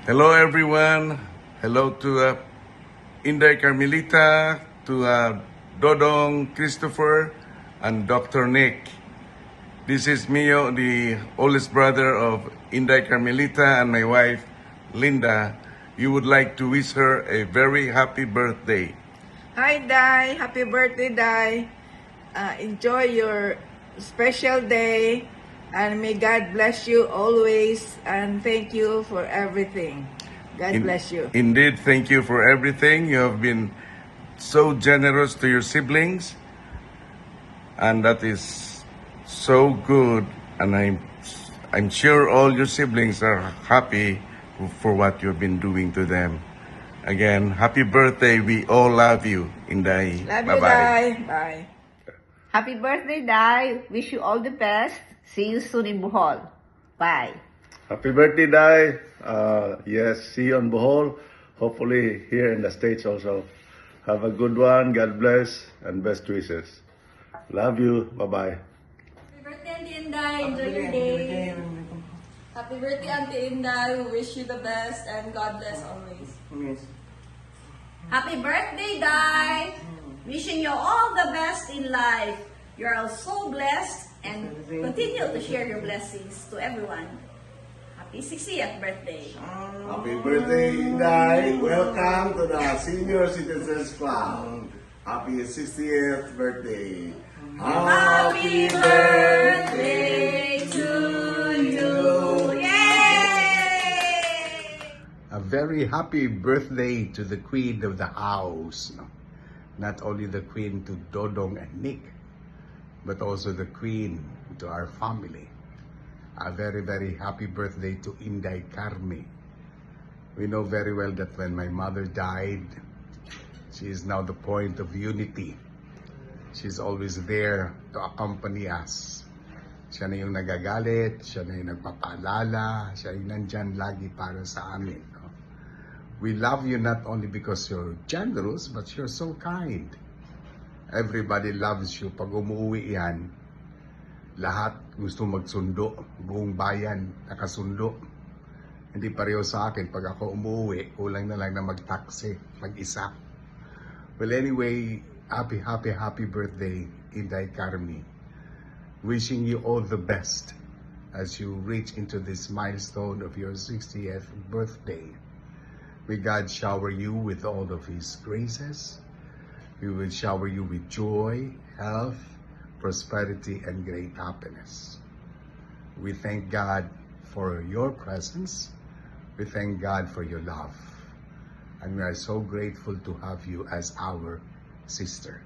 Hello everyone. Hello to Inday Carmelita, to Dodong Christopher, and Dr. Nick. This is Mio, the oldest brother of Inday Carmelita and my wife, Linda. You would like to wish her a very happy birthday. Hi, Dai. Happy birthday, Dai. Enjoy your special day. And may God bless you always. And thank you for everything. God bless you. Indeed, thank you for everything. You have been so generous to your siblings. And that is so good. And I'm sure all your siblings are happy for what you've been doing to them. Again, happy birthday. We all love you, Inday. Love you, Bye-bye. Dai. Bye. Happy birthday, Dai. Wish you all the best. See you soon in Bohol. Bye. Happy birthday, Dai. Yes, see you on Bohol. Hopefully here in the States also. Have a good one. God bless and best wishes. Love you. Bye-bye. Happy birthday, Auntie Inday. Enjoy your day. Happy birthday, Auntie Inday. We wish you the best and God bless always. Happy birthday, Dai! Wishing you all the best in life. You are so blessed and continue to share your blessings to everyone. Happy 60th birthday. Happy birthday, Inday. Welcome to the Senior Citizens Club. Happy 60th birthday. Happy birthday to you. Yay! A very happy birthday to the Queen of the House. No? Not only the Queen to Dodong and Nick, but also the Queen to our family. A very, very happy birthday to Inday Carmi. We know very well that when my mother died, she is now the point of unity. She's always there to accompany us. Siya na yung nagagalit, siya na yung nagpapaalala, siya yung nandyan lagi para sa amin. No? We love you not only because you're generous, but you're so kind. Everybody loves you. Pag umuwi yan, lahat gusto magsundo. Buong bayan nakasundo. Hindi pareho sa akin. Pag ako umuwi, kulang na lang na mag-taxi, mag-isa. Well, anyway, happy birthday, Inday Carmi. Wishing you all the best as you reach into this milestone of your 60th birthday. May God shower you with all of His graces. He will shower you with joy, health, prosperity, and great happiness. We thank God for your presence. We thank God for your love. And we are so grateful to have you as our sister.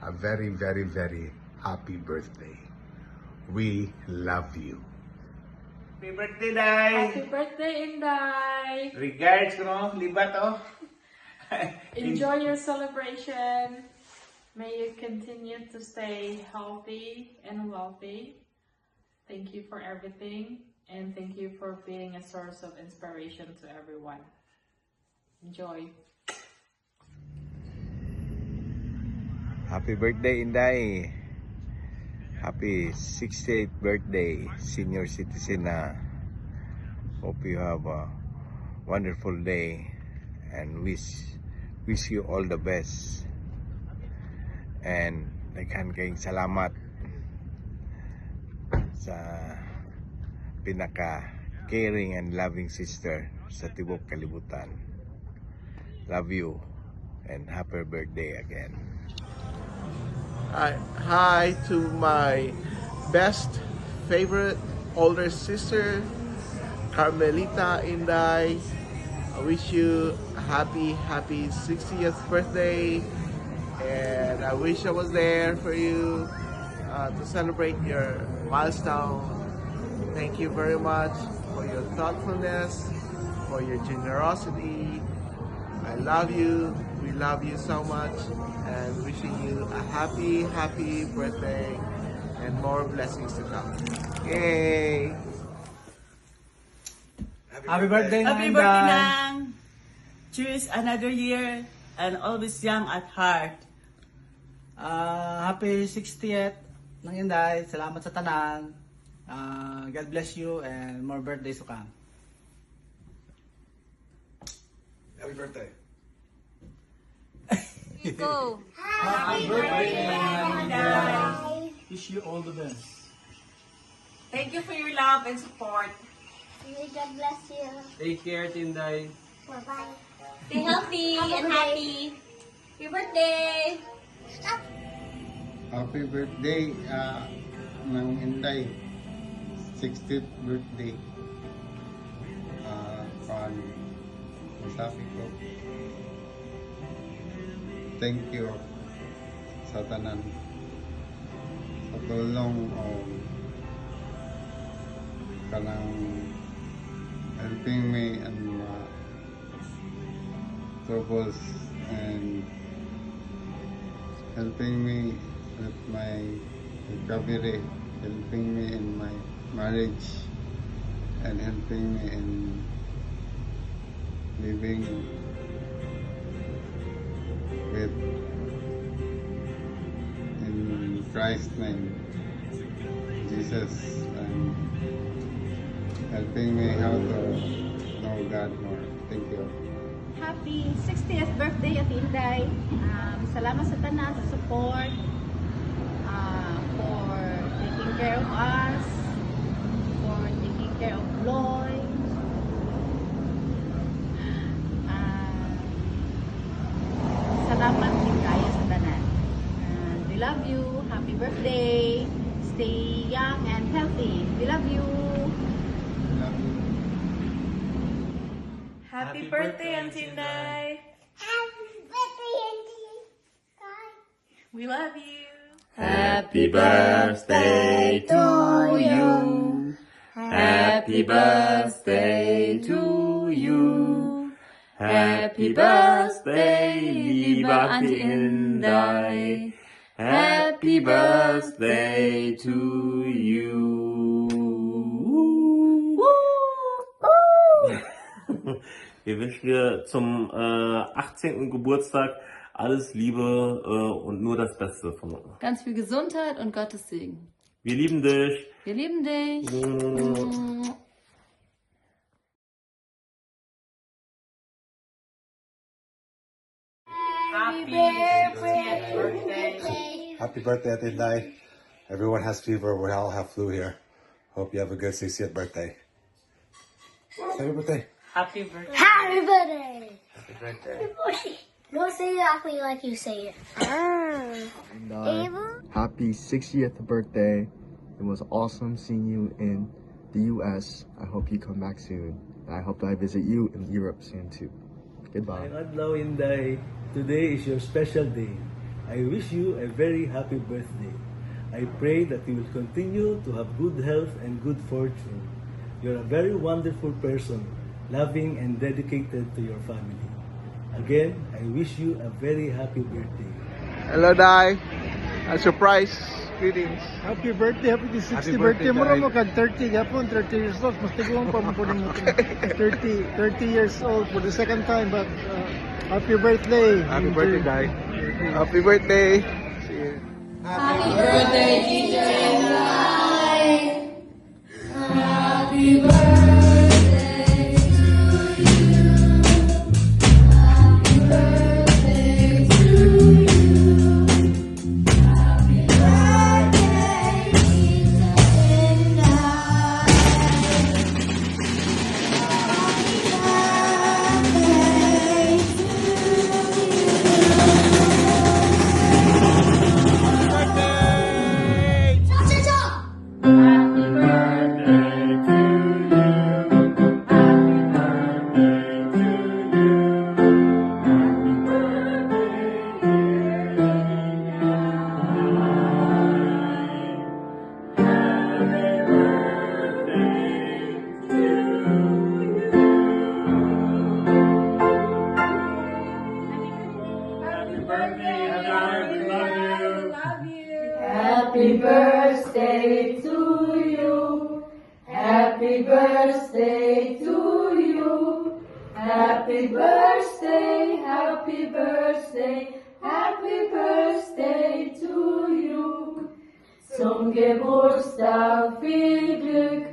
A very, very, very happy birthday. We love you. Happy birthday, Day! Happy birthday, Inday. Regards, no? Libat, oh. Enjoy your celebration. May you continue to stay healthy and wealthy. Thank you for everything. And thank you for being a source of inspiration to everyone. Enjoy. Happy birthday, Inday. Happy 68th birthday, senior citizen na. Hope you have a wonderful day and wish you all the best. And naghan kayong salamat sa pinaka-caring and loving sister sa Tibok Kalibutan. Love you and happy birthday again. Hi to my best favorite older sister, Carmelita Inday. I wish you a happy 60th birthday, and I wish I was there for you to celebrate your milestone. Thank you very much for your thoughtfulness, for your generosity. I love you. We love you so much, and wishing you a happy birthday and more blessings to come. Yay! Happy birthday, Happy birthday, Nang! Cheers another year and always young at heart. Happy 60th ng Inday. Salamat sa tanan. God bless you and more birthdays to come. Happy birthday. Go. Happy birthday, Tinday. Wish you all the best. Thank you for your love and support. May God bless you. Take care, Tinday. Bye-bye. Stay healthy and happy. Happy birthday! Happy birthday ng Inday. 60th birthday. Masabi ko, thank you sa tanan sa tulong o kanang helping me and my troubles and helping me with my recovery, helping me in my marriage, and helping me in living with in Christ's name, Jesus, and helping me how to know God more. Thank you. Happy 60th birthday at Inday. Salamat sa tanan sa support, for taking care of us, for taking care of Lloyd. Salamat din kayo sa tanan. And we love you. Happy birthday. Stay young and healthy. We love you. Happy birthday, Auntie Inday. Happy birthday, Auntie. We love you. Happy birthday to you. Happy birthday to you. Happy birthday, liebe Auntie Inday. Happy birthday to you. Wir wünschen dir zum 18. Geburtstag alles Liebe und nur das Beste von uns. Ganz viel Gesundheit und Gottes Segen. Wir lieben dich. Wir lieben dich. Happy 60th birthday. Happy birthday, Tinday. Everyone has fever. We all have flu here. Hope you have a good 60th birthday. Happy birthday. Happy birthday. Happy birthday. Happy birthday. Don't say it exactly like you say it. Ava? Happy 60th birthday. It was awesome seeing you in the US. I hope you come back soon. And I hope that I visit you in Europe soon too. Goodbye. Adlaw Inday, today is your special day. I wish you a very happy birthday. I pray that you will continue to have good health and good fortune. You're a very wonderful person, loving and dedicated to your family. Again, I wish you a very happy birthday. Hello, Day. A surprise greetings. Happy birthday, happy 60 birthday mo mo kag 30 gapon, 30 years old. Mas tiguan pa mo po ng 30 years old for the second time, but happy birthday. Happy birthday, Day. Happy birthday. Happy birthday, DJ Inday. Happy birthday. Happy birthday to you. Happy birthday to you. Happy birthday, happy birthday, happy birthday to you. Zum Geburtstag viel Glück,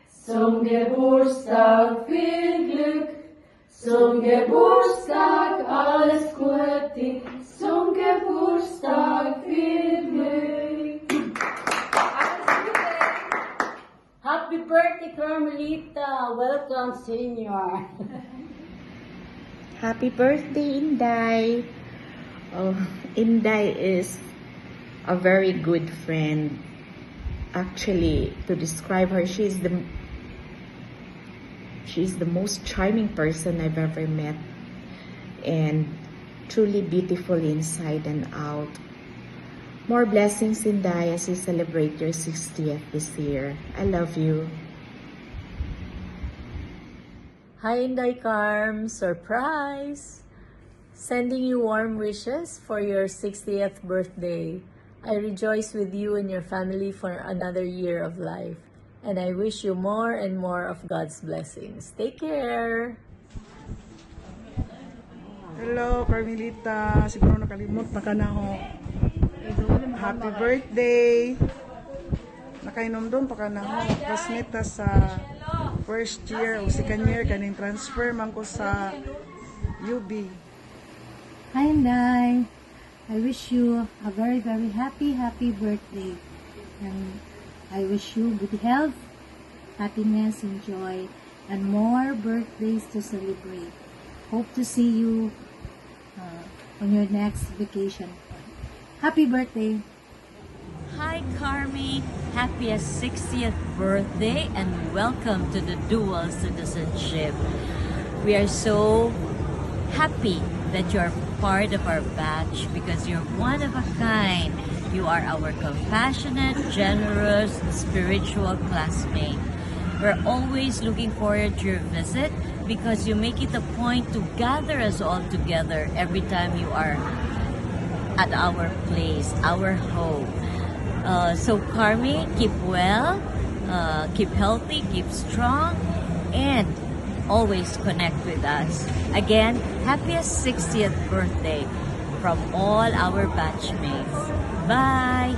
zum Geburtstag viel Glück, Zum Geburtstag alles Gute, zum Geburtstag viel Glück. Happy birthday, Carmelita. Welcome, Senior. Happy birthday, Inday. Oh, Inday is a very good friend. Actually, to describe her, she's the most charming person I've ever met, and truly beautiful inside and out. More blessings, Inday, as you celebrate your 60th this year. I love you. Hi, Inday Carm. Surprise! Sending you warm wishes for your 60th birthday. I rejoice with you and your family for another year of life. And I wish you more and more of God's blessings. Take care! Hello, Carmelita. Siguro nakalimot pa ka na ho. Happy birthday! Nakainom pa ka na ho. Classmate ta sa first year o second year. Kaning transfer man ko sa UB. Hi, Inday. I wish you a very, very happy birthday. And I wish you good health, happiness, and joy, and more birthdays to celebrate. Hope to see you on your next vacation. Happy birthday! Hi, Carmi. Happy 60th birthday and welcome to the dual citizenship. We are so happy that you're part of our batch because you're one of a kind. You are our compassionate, generous, spiritual classmate. We're always looking forward to your visit because you make it a point to gather us all together every time you are at our place, our home. So Carmi, keep well, keep healthy, keep strong, and always connect with us. Again, happiest 60th birthday from all our batchmates. Bye!